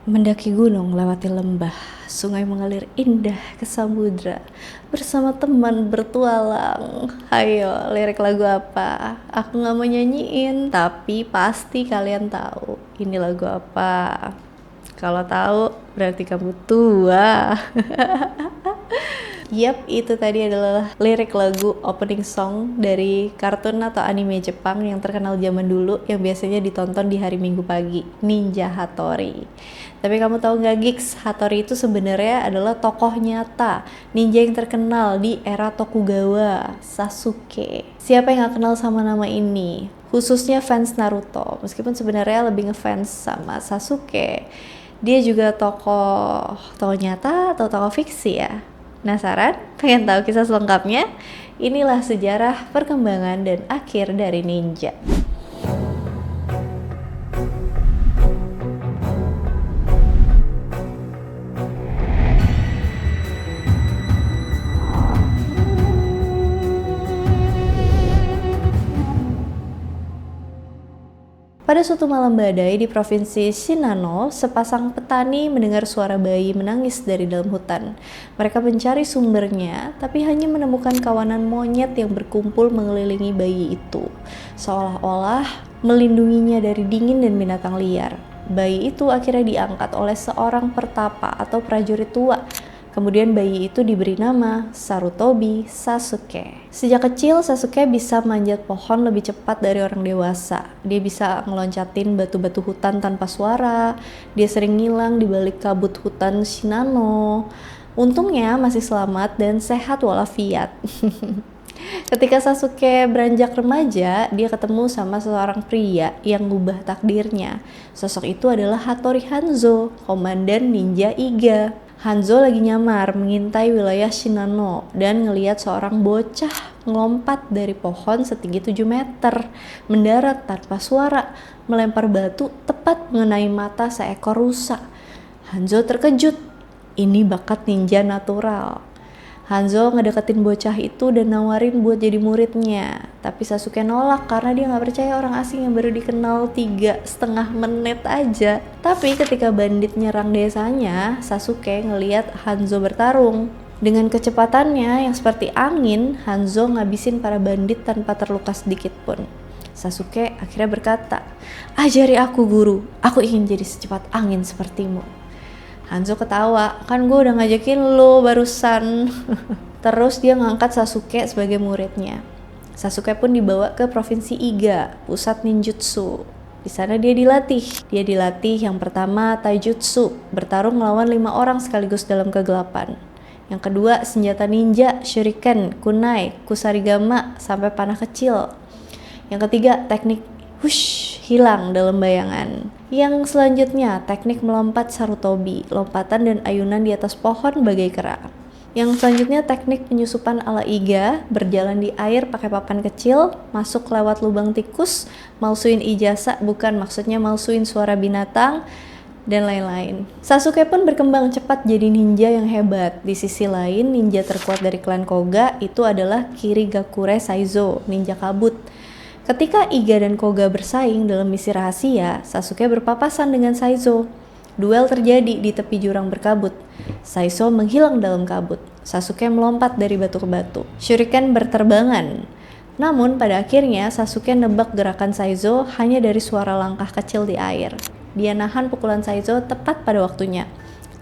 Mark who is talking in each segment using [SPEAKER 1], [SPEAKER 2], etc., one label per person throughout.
[SPEAKER 1] Mendaki gunung, lewati lembah, sungai mengalir indah ke samudra, bersama teman bertualang. Hayo, lirik lagu apa? Aku gak mau nyanyiin, tapi pasti kalian tahu ini lagu apa. Kalau tahu, berarti kamu tua. Yap, itu tadi adalah lirik lagu opening song dari kartun atau anime Jepang yang terkenal zaman dulu yang biasanya ditonton di hari Minggu pagi, Ninja Hattori. Tapi kamu tahu nggak Gigs, Hattori itu sebenarnya adalah tokoh nyata ninja yang terkenal di era Tokugawa, Sasuke. Siapa yang nggak kenal sama nama ini? Khususnya fans Naruto, meskipun sebenarnya lebih ngefans sama Sasuke. Dia juga tokoh nyata atau tokoh fiksi ya? Penasaran? Pengen tahu kisah selengkapnya? Inilah sejarah perkembangan dan akhir dari ninja. Pada suatu malam badai di provinsi Shinano, sepasang petani mendengar suara bayi menangis dari dalam hutan. Mereka mencari sumbernya, tapi hanya menemukan kawanan monyet yang berkumpul mengelilingi bayi itu, seolah-olah melindunginya dari dingin dan binatang liar. Bayi itu akhirnya diangkat oleh seorang pertapa atau prajurit tua. Kemudian bayi itu diberi nama Sarutobi Sasuke. Sejak kecil Sasuke bisa manjat pohon lebih cepat dari orang dewasa. Dia bisa ngeloncatin batu-batu hutan tanpa suara. Dia sering ngilang di balik kabut hutan Shinano. Untungnya masih selamat dan sehat walafiat. Ketika Sasuke beranjak remaja, dia ketemu sama seorang pria yang ngubah takdirnya. Sosok itu adalah Hattori Hanzo, komandan ninja Iga. Hanzo lagi nyamar mengintai wilayah Shinano dan ngelihat seorang bocah ngelompat dari pohon setinggi 7 meter, mendarat tanpa suara, melempar batu tepat mengenai mata seekor rusa. Hanzo terkejut, ini bakat ninja natural. Hanzo ngedeketin bocah itu dan nawarin buat jadi muridnya. Tapi Sasuke nolak karena dia gak percaya orang asing yang baru dikenal 3,5 menit aja. Tapi ketika bandit nyerang desanya, Sasuke ngeliat Hanzo bertarung. Dengan kecepatannya yang seperti angin, Hanzo ngabisin para bandit tanpa terluka sedikit pun. Sasuke akhirnya berkata, "Ajari aku guru, aku ingin jadi secepat angin sepertimu." Hanzo ketawa, kan gue udah ngajakin lo barusan. Terus dia ngangkat Sasuke sebagai muridnya. Sasuke pun dibawa ke provinsi Iga, pusat ninjutsu. Di sana dia dilatih. Dia dilatih yang pertama taijutsu, bertarung melawan 5 orang sekaligus dalam kegelapan. Yang kedua senjata ninja, shuriken, kunai, kusarigama, sampai panah kecil. Yang ketiga teknik hush, hilang dalam bayangan. Yang selanjutnya teknik melompat Sarutobi, lompatan dan ayunan di atas pohon bagai kera. Yang selanjutnya teknik penyusupan ala Iga, berjalan di air pakai papan kecil, masuk lewat lubang tikus, malsuin ijazah, bukan maksudnya malsuin suara binatang, dan lain-lain. Sasuke pun berkembang cepat jadi ninja yang hebat. Di sisi lain, ninja terkuat dari klan Koga itu adalah Kirigakure Saizo, ninja kabut. Ketika Iga dan Koga bersaing dalam misi rahasia, Sasuke berpapasan dengan Saizo. Duel terjadi di tepi jurang berkabut. Saizo menghilang dalam kabut. Sasuke melompat dari batu ke batu. Shuriken berterbangan. Namun pada akhirnya Sasuke nebak gerakan Saizo hanya dari suara langkah kecil di air. Dia nahan pukulan Saizo tepat pada waktunya.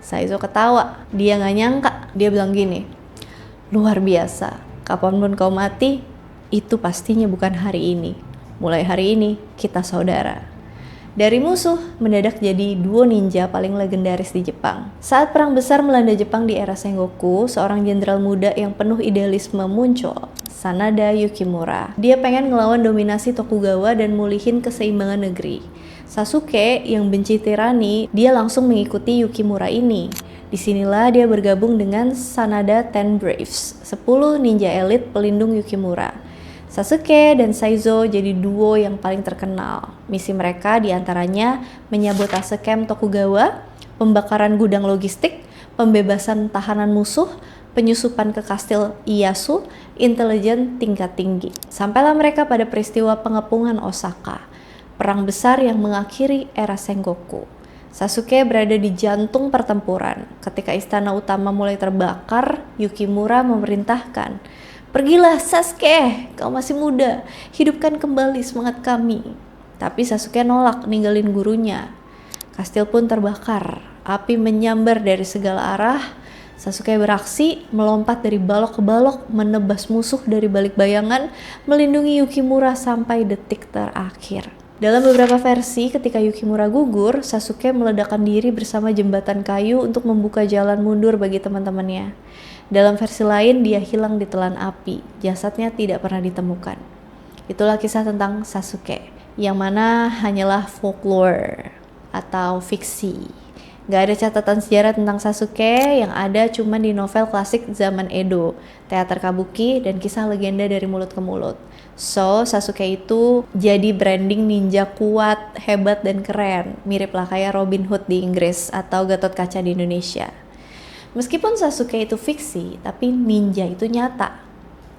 [SPEAKER 1] Saizo ketawa. Dia gak nyangka. Dia bilang gini, "Luar biasa. Kapanpun kau mati, itu pastinya bukan hari ini. Mulai hari ini, kita saudara." Dari musuh, mendadak jadi duo ninja paling legendaris di Jepang. Saat perang besar melanda Jepang di era Sengoku, seorang jenderal muda yang penuh idealisme muncul, Sanada Yukimura. Dia pengen ngelawan dominasi Tokugawa dan mulihin keseimbangan negeri. Sasuke yang benci tirani, dia langsung mengikuti Yukimura ini. Disinilah dia bergabung dengan Sanada Ten Braves, 10 ninja elit pelindung Yukimura. Sasuke dan Saizo jadi duo yang paling terkenal. Misi mereka diantaranya menyabotase camp Tokugawa, pembakaran gudang logistik, pembebasan tahanan musuh, penyusupan ke kastil Ieyasu, intelijen tingkat tinggi. Sampailah mereka pada peristiwa pengepungan Osaka, perang besar yang mengakhiri era Sengoku. Sasuke berada di jantung pertempuran. Ketika istana utama mulai terbakar, Yukimura memerintahkan, "Pergilah Sasuke, kau masih muda, hidupkan kembali semangat kami." Tapi Sasuke nolak ninggalin gurunya. Kastil pun terbakar, api menyambar dari segala arah. Sasuke beraksi, melompat dari balok ke balok, menebas musuh dari balik bayangan, melindungi Yukimura sampai detik terakhir. Dalam beberapa versi, ketika Yukimura gugur, Sasuke meledakkan diri bersama jembatan kayu untuk membuka jalan mundur bagi teman-temannya. Dalam versi lain, dia hilang ditelan api. Jasadnya tidak pernah ditemukan. Itulah kisah tentang Sasuke, yang mana hanyalah folklore atau fiksi. Gak ada catatan sejarah tentang Sasuke, yang ada cuma di novel klasik zaman Edo, teater kabuki, dan kisah legenda dari mulut ke mulut. So, Sasuke itu jadi branding ninja kuat, hebat, dan keren. Mirip lah kayak Robin Hood di Inggris atau Gatot Kaca di Indonesia. Meskipun Sasuke itu fiksi, tapi ninja itu nyata.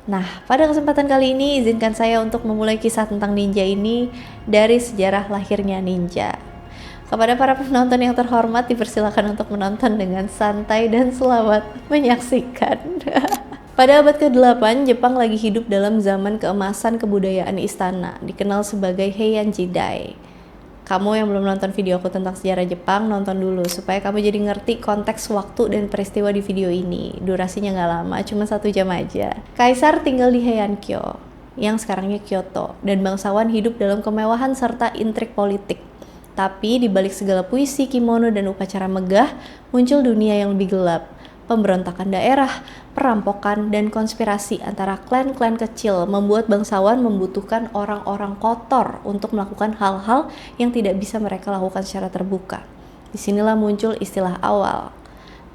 [SPEAKER 1] Nah, pada kesempatan kali ini izinkan saya untuk memulai kisah tentang ninja ini dari sejarah lahirnya ninja. Kepada para penonton yang terhormat, dipersilakan untuk menonton dengan santai dan selamat menyaksikan. Pada abad ke-8, Jepang lagi hidup dalam zaman keemasan kebudayaan istana, dikenal sebagai Heian Jidai. Kamu yang belum nonton video aku tentang sejarah Jepang, nonton dulu supaya kamu jadi ngerti konteks waktu dan peristiwa di video ini. Durasinya nggak lama, cuma 1 jam aja. Kaisar tinggal di Heian-kyo, yang sekarangnya Kyoto, dan bangsawan hidup dalam kemewahan serta intrik politik. Tapi di balik segala puisi, kimono, dan upacara megah, muncul dunia yang lebih gelap. Pemberontakan daerah, perampokan, dan konspirasi antara klan-klan kecil membuat bangsawan membutuhkan orang-orang kotor untuk melakukan hal-hal yang tidak bisa mereka lakukan secara terbuka. Disinilah muncul istilah awal,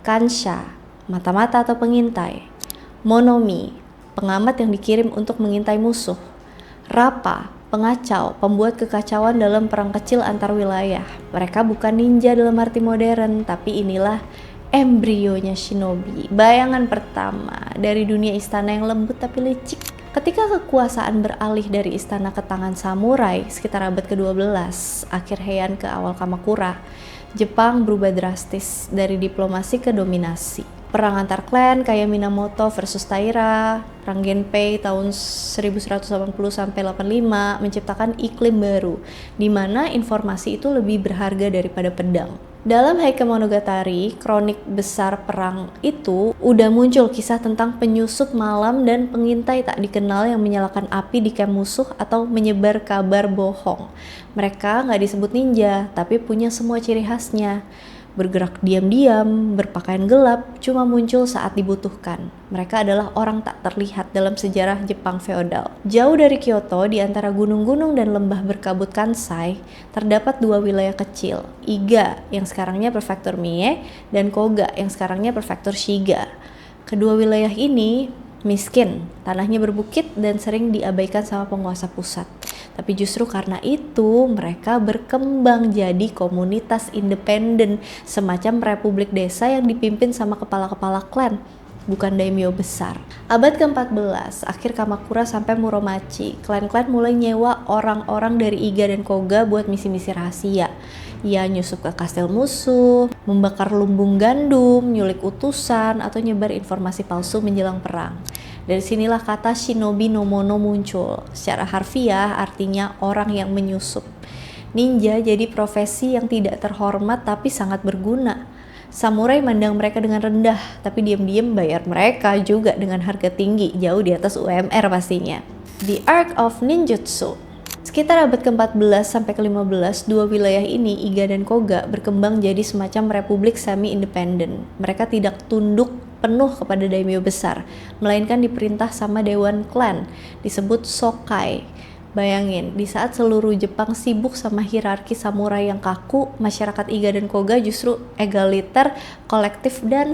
[SPEAKER 1] kansha, mata-mata atau pengintai, monomi, pengamat yang dikirim untuk mengintai musuh, rappa, pengacau, pembuat kekacauan dalam perang kecil antar wilayah. Mereka bukan ninja dalam arti modern, tapi inilah embrionya shinobi, bayangan pertama dari dunia istana yang lembut tapi licik. Ketika kekuasaan beralih dari istana ke tangan samurai sekitar abad ke-12, akhir Heian ke awal Kamakura, Jepang berubah drastis dari diplomasi ke dominasi. Perang antar klan kayak Minamoto versus Taira, Perang Genpei tahun 1180 sampai 85 menciptakan iklim baru, di mana informasi itu lebih berharga daripada pedang. Dalam Heike Monogatari, kronik besar perang itu, udah muncul kisah tentang penyusup malam dan pengintai tak dikenal yang menyalakan api di camp musuh atau menyebar kabar bohong. Mereka nggak disebut ninja, tapi punya semua ciri khasnya. Bergerak diam-diam, berpakaian gelap, cuma muncul saat dibutuhkan. Mereka adalah orang tak terlihat dalam sejarah Jepang feodal. Jauh dari Kyoto, di antara gunung-gunung dan lembah berkabut Kansai, terdapat 2 wilayah kecil, Iga yang sekarangnya prefektur Mie dan Koga yang sekarangnya prefektur Shiga. Kedua wilayah ini miskin, tanahnya berbukit dan sering diabaikan sama penguasa pusat. Tapi justru karena itu mereka berkembang jadi komunitas independen, semacam republik desa yang dipimpin sama kepala-kepala klan, bukan daimyo besar. Abad ke-14, akhir Kamakura sampai Muromachi, klan-klan mulai nyewa orang-orang dari Iga dan Koga buat misi-misi rahasia. Ya, nyusup ke kastil musuh, membakar lumbung gandum, nyulik utusan, atau nyebar informasi palsu menjelang perang. Dari sinilah kata shinobi no mono muncul. Secara harfiah artinya orang yang menyusup. Ninja jadi profesi yang tidak terhormat tapi sangat berguna. Samurai mandang mereka dengan rendah, tapi diam-diam bayar mereka juga dengan harga tinggi, jauh di atas UMR pastinya. The Arc of Ninjutsu. Sekitar abad ke-14 sampai ke-15, 2 wilayah ini, Iga dan Koga, berkembang jadi semacam republik semi-independen. Mereka tidak tunduk penuh kepada daimyo besar, melainkan diperintah sama dewan klan, disebut Sokai. Bayangin, di saat seluruh Jepang sibuk sama hierarki samurai yang kaku, masyarakat Iga dan Koga justru egaliter, kolektif, dan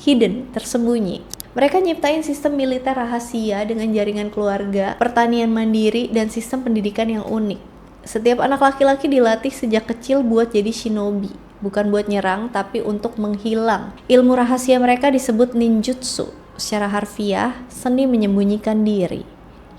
[SPEAKER 1] hidden, tersembunyi. Mereka nyiptain sistem militer rahasia dengan jaringan keluarga, pertanian mandiri, dan sistem pendidikan yang unik. Setiap anak laki-laki dilatih sejak kecil buat jadi shinobi. Bukan buat nyerang, tapi untuk menghilang. Ilmu rahasia mereka disebut ninjutsu. Secara harfiah, seni menyembunyikan diri.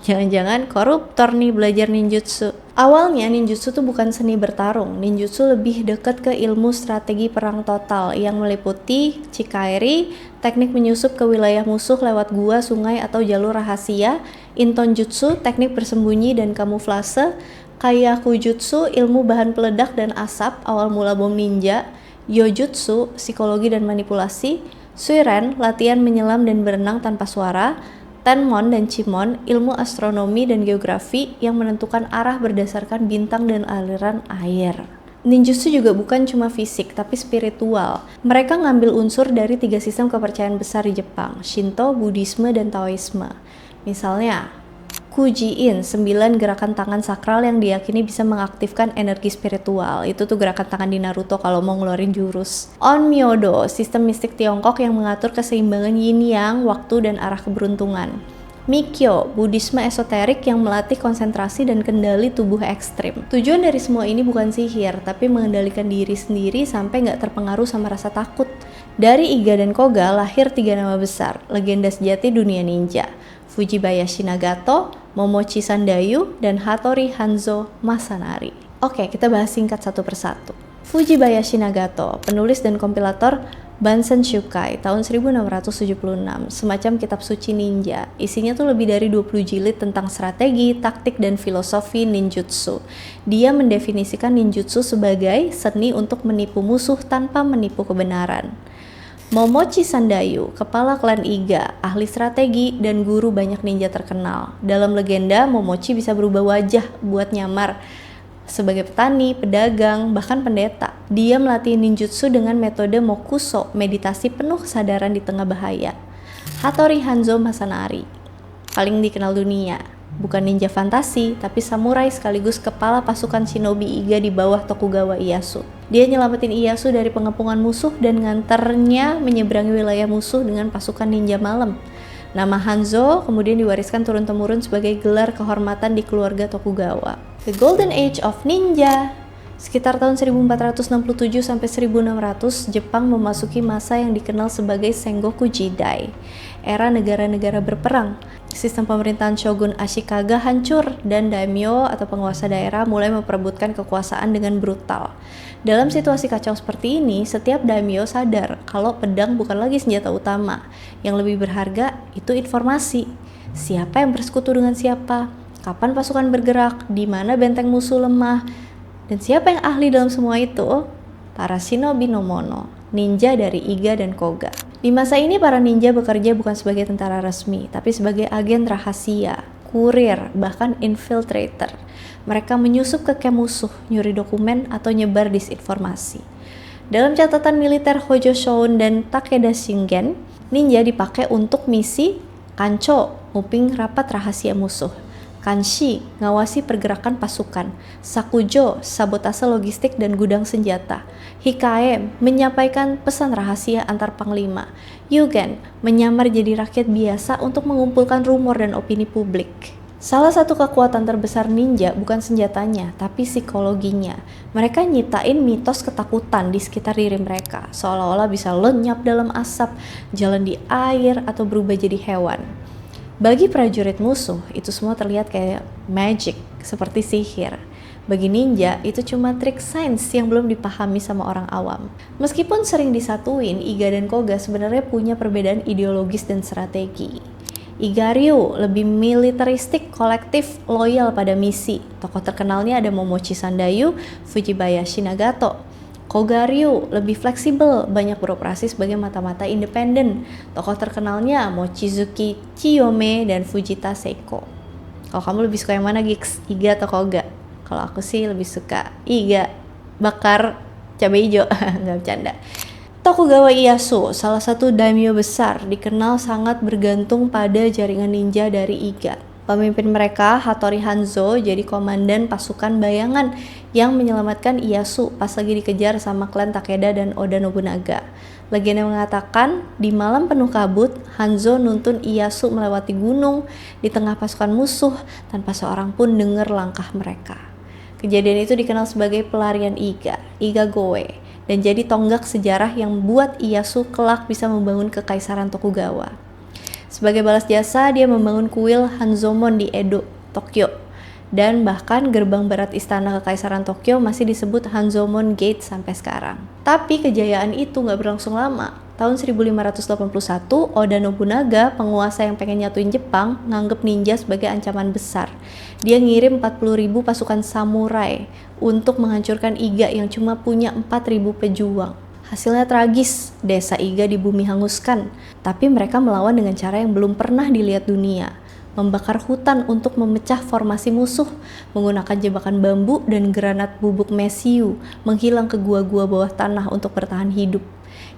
[SPEAKER 1] Jangan-jangan koruptor nih belajar ninjutsu. Awalnya ninjutsu tuh bukan seni bertarung, ninjutsu lebih dekat ke ilmu strategi perang total yang meliputi chikaeri, teknik menyusup ke wilayah musuh lewat gua, sungai, atau jalur rahasia, intonjutsu, teknik bersembunyi dan kamuflase, kaiyakujutsu, ilmu bahan peledak dan asap, awal mula bom ninja, yojutsu, psikologi dan manipulasi, suiren, latihan menyelam dan berenang tanpa suara, Tenmon dan Chimon, ilmu astronomi dan geografi yang menentukan arah berdasarkan bintang dan aliran air. Ninjutsu juga bukan cuma fisik, tapi spiritual. Mereka ngambil unsur dari 3 sistem kepercayaan besar di Jepang, Shinto, Buddhisme, dan Taoisme. Misalnya, Kuji-in, 9 gerakan tangan sakral yang diyakini bisa mengaktifkan energi spiritual. Itu tuh gerakan tangan di Naruto kalau mau ngeluarin jurus. Onmyodo, sistem mistik Tiongkok yang mengatur keseimbangan yin-yang, waktu, dan arah keberuntungan. Mikyo, Buddhisme esoterik yang melatih konsentrasi dan kendali tubuh ekstrim. Tujuan dari semua ini bukan sihir, tapi mengendalikan diri sendiri sampai nggak terpengaruh sama rasa takut. Dari Iga dan Koga lahir 3 nama besar, legenda sejati dunia ninja. Fujibayashi Nagato, Momochi Sandayu, dan Hattori Hanzo Masanari. Oke, kita bahas singkat satu persatu. Fujibayashi Nagato, penulis dan kompilator Bansen Shukai tahun 1676, semacam kitab suci ninja. Isinya tuh lebih dari 20 jilid tentang strategi, taktik, dan filosofi ninjutsu. Dia mendefinisikan ninjutsu sebagai seni untuk menipu musuh tanpa menipu kebenaran. Momochi Sandayu, kepala klan Iga, ahli strategi dan guru banyak ninja terkenal. Dalam legenda, Momochi bisa berubah wajah buat nyamar sebagai petani, pedagang, bahkan pendeta. Dia melatih ninjutsu dengan metode mokuso, meditasi penuh kesadaran di tengah bahaya. Hattori Hanzo Masanari, paling dikenal dunia. Bukan ninja fantasi, tapi samurai sekaligus kepala pasukan shinobi Iga di bawah Tokugawa Ieyasu. Dia nyelamatin Ieyasu dari pengepungan musuh dan nganternya menyeberangi wilayah musuh dengan pasukan ninja malam. Nama Hanzo kemudian diwariskan turun-temurun sebagai gelar kehormatan di keluarga Tokugawa. The Golden Age of Ninja. Sekitar tahun 1467 sampai 1600, Jepang memasuki masa yang dikenal sebagai Sengoku Jidai, era negara-negara berperang. Sistem pemerintahan Shogun Ashikaga hancur dan daimyo atau penguasa daerah mulai memperebutkan kekuasaan dengan brutal. Dalam situasi kacau seperti ini, setiap daimyo sadar kalau pedang bukan lagi senjata utama. Yang lebih berharga itu informasi. Siapa yang bersekutu dengan siapa, kapan pasukan bergerak, di mana benteng musuh lemah, dan siapa yang ahli dalam semua itu? Para shinobi no mono, ninja dari Iga dan Koga. Di masa ini para ninja bekerja bukan sebagai tentara resmi, tapi sebagai agen rahasia, kurir, bahkan infiltrator. Mereka menyusup ke camp musuh, nyuri dokumen, atau nyebar disinformasi. Dalam catatan militer Hojo Shoun dan Takeda Shingen, ninja dipakai untuk misi Kancho, nguping rapat rahasia musuh. Kanshi, ngawasi pergerakan pasukan. Sakujo, sabotase logistik dan gudang senjata. Hikae, menyampaikan pesan rahasia antar panglima. Yugen, menyamar jadi rakyat biasa untuk mengumpulkan rumor dan opini publik. Salah satu kekuatan terbesar ninja bukan senjatanya, tapi psikologinya. Mereka nyiptain mitos ketakutan di sekitar diri mereka, seolah-olah bisa lenyap dalam asap, jalan di air, atau berubah jadi hewan. Bagi prajurit musuh, itu semua terlihat kayak magic, seperti sihir. Bagi ninja, itu cuma trik sains yang belum dipahami sama orang awam. Meskipun sering disatuin, Iga dan Koga sebenarnya punya perbedaan ideologis dan strategi. Iga Ryu lebih militeristik, kolektif, loyal pada misi. Tokoh terkenalnya ada Momochi Sandayu, Fujibayashi Nagato. Koga Ryu lebih fleksibel, banyak beroperasi sebagai mata-mata independen. Tokoh terkenalnya Mochizuki Chiyome dan Fujita Seiko. Kalau kamu lebih suka yang mana, Gigs? Iga atau Koga? Kalau aku sih lebih suka Iga, bakar cabai hijau. Nggak bercanda. Tokugawa Ieyasu, salah satu daimyo besar, dikenal sangat bergantung pada jaringan ninja dari Iga. Pemimpin mereka, Hattori Hanzo, jadi komandan pasukan bayangan yang menyelamatkan Ieyasu pas lagi dikejar sama klan Takeda dan Oda Nobunaga. Legenda mengatakan, di malam penuh kabut, Hanzo nuntun Ieyasu melewati gunung di tengah pasukan musuh tanpa seorang pun dengar langkah mereka. Kejadian itu dikenal sebagai pelarian Iga, Iga Goe, dan jadi tonggak sejarah yang membuat Ieyasu kelak bisa membangun kekaisaran Tokugawa. Sebagai balas jasa, dia membangun kuil Hanzomon di Edo, Tokyo. Dan bahkan gerbang barat istana Kekaisaran Tokyo masih disebut Hanzomon Gate sampai sekarang. Tapi kejayaan itu nggak berlangsung lama. Tahun 1581, Oda Nobunaga, penguasa yang pengen nyatuin Jepang, nganggep ninja sebagai ancaman besar. Dia ngirim 40.000 pasukan samurai untuk menghancurkan Iga yang cuma punya 4.000 pejuang. Hasilnya tragis, desa Iga di bumi hanguskan. Tapi mereka melawan dengan cara yang belum pernah dilihat dunia. Membakar hutan untuk memecah formasi musuh, menggunakan jebakan bambu dan granat bubuk mesiu, menghilang ke gua-gua bawah tanah untuk bertahan hidup.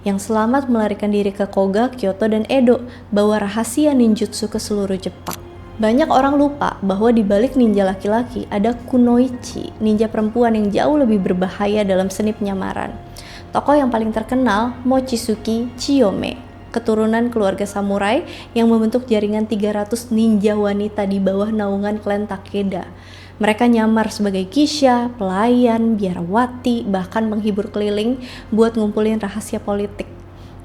[SPEAKER 1] Yang selamat melarikan diri ke Koga, Kyoto, dan Edo, bawa rahasia ninjutsu ke seluruh Jepang. Banyak orang lupa bahwa di balik ninja laki-laki ada kunoichi, ninja perempuan yang jauh lebih berbahaya dalam seni penyamaran. Tokoh yang paling terkenal, Mochizuki Chiyome, keturunan keluarga samurai yang membentuk jaringan 300 ninja wanita di bawah naungan klan Takeda. Mereka nyamar sebagai geisha, pelayan, biarawati, bahkan menghibur keliling buat ngumpulin rahasia politik.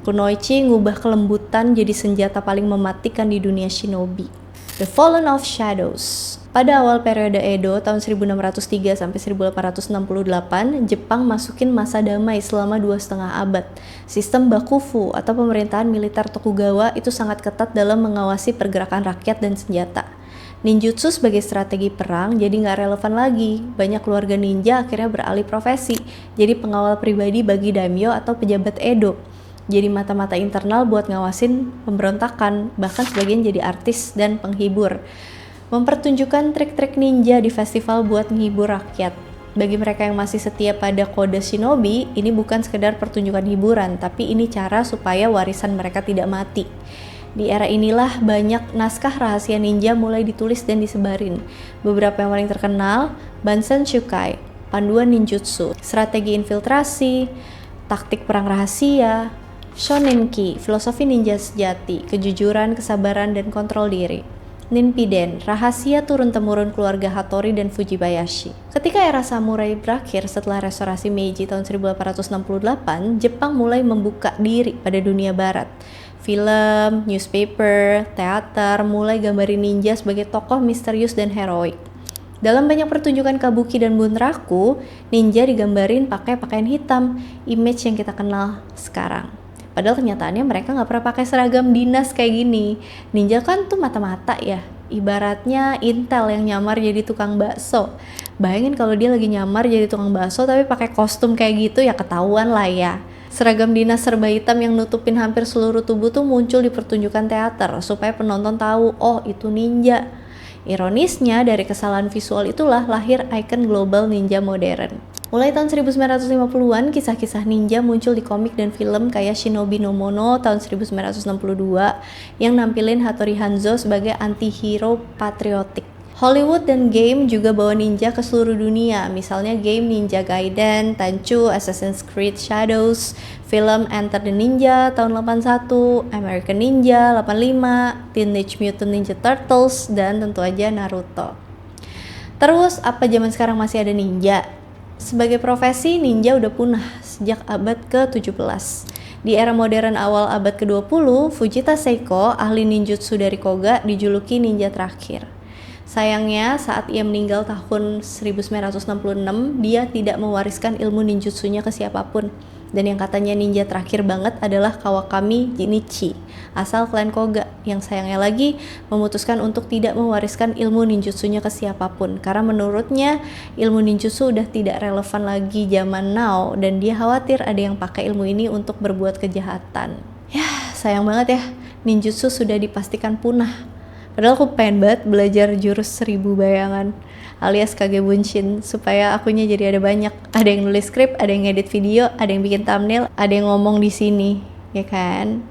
[SPEAKER 1] Kunoichi ngubah kelembutan jadi senjata paling mematikan di dunia shinobi. The Fallen of Shadows. Pada awal periode Edo tahun 1603 sampai 1868, Jepang masukin masa damai selama 2,5 abad. Sistem bakufu atau pemerintahan militer Tokugawa itu sangat ketat dalam mengawasi pergerakan rakyat dan senjata. Ninjutsu sebagai strategi perang jadi nggak relevan lagi. Banyak keluarga ninja akhirnya beralih profesi, jadi pengawal pribadi bagi daimyo atau pejabat Edo. Jadi mata-mata internal buat ngawasin pemberontakan, bahkan sebagian jadi artis dan penghibur. Mempertunjukkan trik-trik ninja di festival buat menghibur rakyat. Bagi mereka yang masih setia pada kode shinobi, ini bukan sekedar pertunjukan hiburan, tapi ini cara supaya warisan mereka tidak mati. Di era inilah banyak naskah rahasia ninja mulai ditulis dan disebarin. Beberapa yang paling terkenal, Bansen Shukai, panduan ninjutsu, strategi infiltrasi, taktik perang rahasia, Shonenki, filosofi ninja sejati, kejujuran, kesabaran, dan kontrol diri. Ninpiden, rahasia turun-temurun keluarga Hattori dan Fujibayashi. Ketika era samurai berakhir setelah restorasi Meiji tahun 1868, Jepang mulai membuka diri pada dunia barat. Film, newspaper, teater mulai gambarin ninja sebagai tokoh misterius dan heroik. Dalam banyak pertunjukan kabuki dan bunraku, ninja digambarin pakai pakaian hitam, image yang kita kenal sekarang. Padahal kenyataannya mereka nggak pernah pakai seragam dinas kayak gini. Ninja kan tuh mata-mata ya, ibaratnya Intel yang nyamar jadi tukang bakso. Bayangin kalau dia lagi nyamar jadi tukang bakso tapi pakai kostum kayak gitu, ya ketahuan lah ya. Seragam dinas serba hitam yang nutupin hampir seluruh tubuh tuh muncul di pertunjukan teater supaya penonton tahu, oh itu ninja. Ironisnya dari kesalahan visual itulah lahir ikon global ninja modern. Mulai tahun 1950-an, kisah-kisah ninja muncul di komik dan film kayak Shinobi no Mono tahun 1962 yang nampilin Hattori Hanzo sebagai anti-hero patriotik. Hollywood dan game juga bawa ninja ke seluruh dunia, misalnya game Ninja Gaiden, Tanchu, Assassin's Creed Shadows, film Enter the Ninja tahun 81, American Ninja 85, Teenage Mutant Ninja Turtles, dan tentu aja Naruto. Terus, apa zaman sekarang masih ada ninja? Sebagai profesi, ninja udah punah sejak abad ke-17. Di era modern awal abad ke-20, Fujita Seiko, ahli ninjutsu dari Koga, dijuluki ninja terakhir. Sayangnya, saat ia meninggal tahun 1966, dia tidak mewariskan ilmu ninjutsunya ke siapapun. Dan yang katanya ninja terakhir banget adalah Kawakami Jinichi, asal klan Koga, yang sayangnya lagi memutuskan untuk tidak mewariskan ilmu ninjutsunya ke siapapun. Karena menurutnya, ilmu ninjutsu udah tidak relevan lagi zaman now, dan dia khawatir ada yang pakai ilmu ini untuk berbuat kejahatan. Ya, sayang banget ya, ninjutsu sudah dipastikan punah. Padahal aku pengen banget belajar jurus 1000 bayangan alias Kage Bunshin supaya akunya jadi ada banyak. Ada yang nulis skrip, ada yang ngedit video, ada yang bikin thumbnail, ada yang ngomong di sini, ya kan?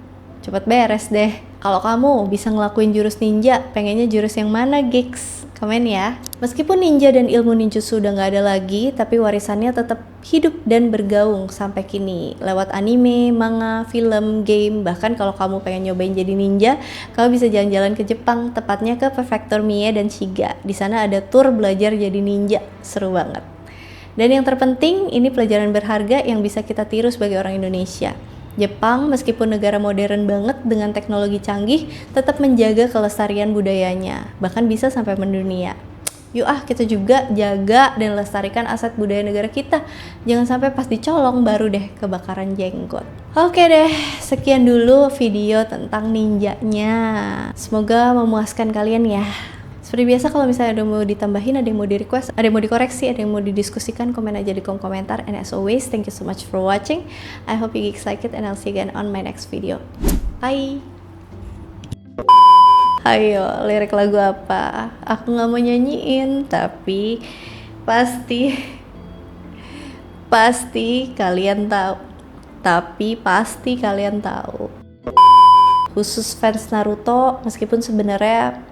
[SPEAKER 1] Cepet beres deh. Kalau kamu bisa ngelakuin jurus ninja, pengennya jurus yang mana, gigs? Komen ya. Meskipun ninja dan ilmu ninjutsu udah gak ada lagi, tapi warisannya tetap hidup dan bergaung sampai kini lewat anime, manga, film, game. Bahkan kalau kamu pengen nyobain jadi ninja, kamu bisa jalan-jalan ke Jepang, tepatnya ke Prefektur Mie dan Shiga. Di sana ada tour belajar jadi ninja, seru banget. Dan yang terpenting, ini pelajaran berharga yang bisa kita tiru sebagai orang Indonesia. Jepang, meskipun negara modern banget dengan teknologi canggih, tetap menjaga kelestarian budayanya, bahkan bisa sampai mendunia. Yuk kita juga jaga dan lestarikan aset budaya negara kita. Jangan sampai pas dicolong baru deh kebakaran jenggot. Oke deh, sekian dulu video tentang ninjanya. Semoga memuaskan kalian ya. Seperti biasa, kalau misalnya ada yang mau ditambahin, ada yang mau di request, ada yang mau dikoreksi, ada yang mau didiskusikan, komen aja di kolom komentar. And as always, thank you so much for watching. I hope you guys like it and I'll see you again on my next video. Bye. Ayo, lirik lagu apa? Aku nggak mau nyanyiin, tapi pasti kalian tahu. Tapi pasti kalian tahu. Khusus fans Naruto, meskipun sebenarnya